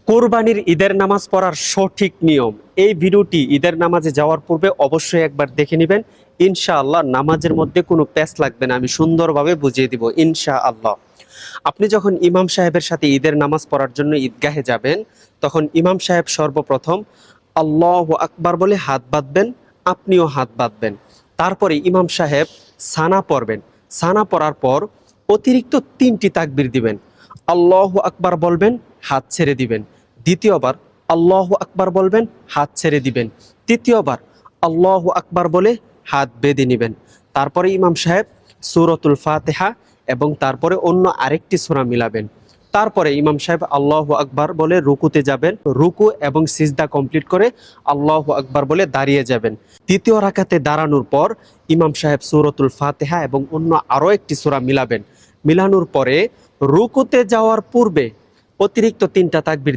কোরবানির ঈদের নামাজ পড়ার সঠিক নিয়ম এই ভিডিওটি ঈদের নামাজে যাওয়ার পূর্বে অবশ্যই একবার দেখে নেবেন। ইনশাআল্লাহ নামাজের মধ্যে কোনো প্যাচ লাগবে না, আমি সুন্দরভাবে বুঝিয়ে দিব ইনশাআল্লাহ। আপনি যখন ইমাম সাহেবের সাথে ঈদের নামাজ পড়ার জন্য ঈদগাহে যাবেন, তখন ইমাম সাহেব সর্বপ্রথম আল্লাহু আকবার বলে হাত বাঁধবেন, আপনিও হাত বাঁধবেন। তারপরে ইমাম সাহেব সানা পড়বেন। সানা পড়ার পর অতিরিক্ত 3টি তাকবীর দিবেন। আল্লাহু আকবার বলবেন, হাত ছেড়ে দিবেন। দ্বিতীয়বার আল্লাহু আকবার বলবেন, হাত ছেড়ে দিবেন। তৃতীয়বার আল্লাহু আকবার বলে হাত বেঁধে নেবেন। তারপরে ইমাম সাহেব সূরাতুল ফাতিহা এবং তারপরে অন্য আরেকটি সূরা মিলাবেন। তারপরে ইমাম সাহেব আল্লাহু আকবার বলে রুকুতে যাবেন। রুকু এবং সিজদা কমপ্লিট করে আল্লাহু আকবার বলে দাঁড়িয়ে যাবেন। দ্বিতীয় রাকাতে দাঁড়ানোর পর ইমাম সাহেব সূরাতুল ফাতিহা এবং অন্য আরও একটি সূরা মিলাবেন। মিলানোর পরে রুকুতে যাওয়ার পূর্বে অতিরিক্ত 3টা তাকবীর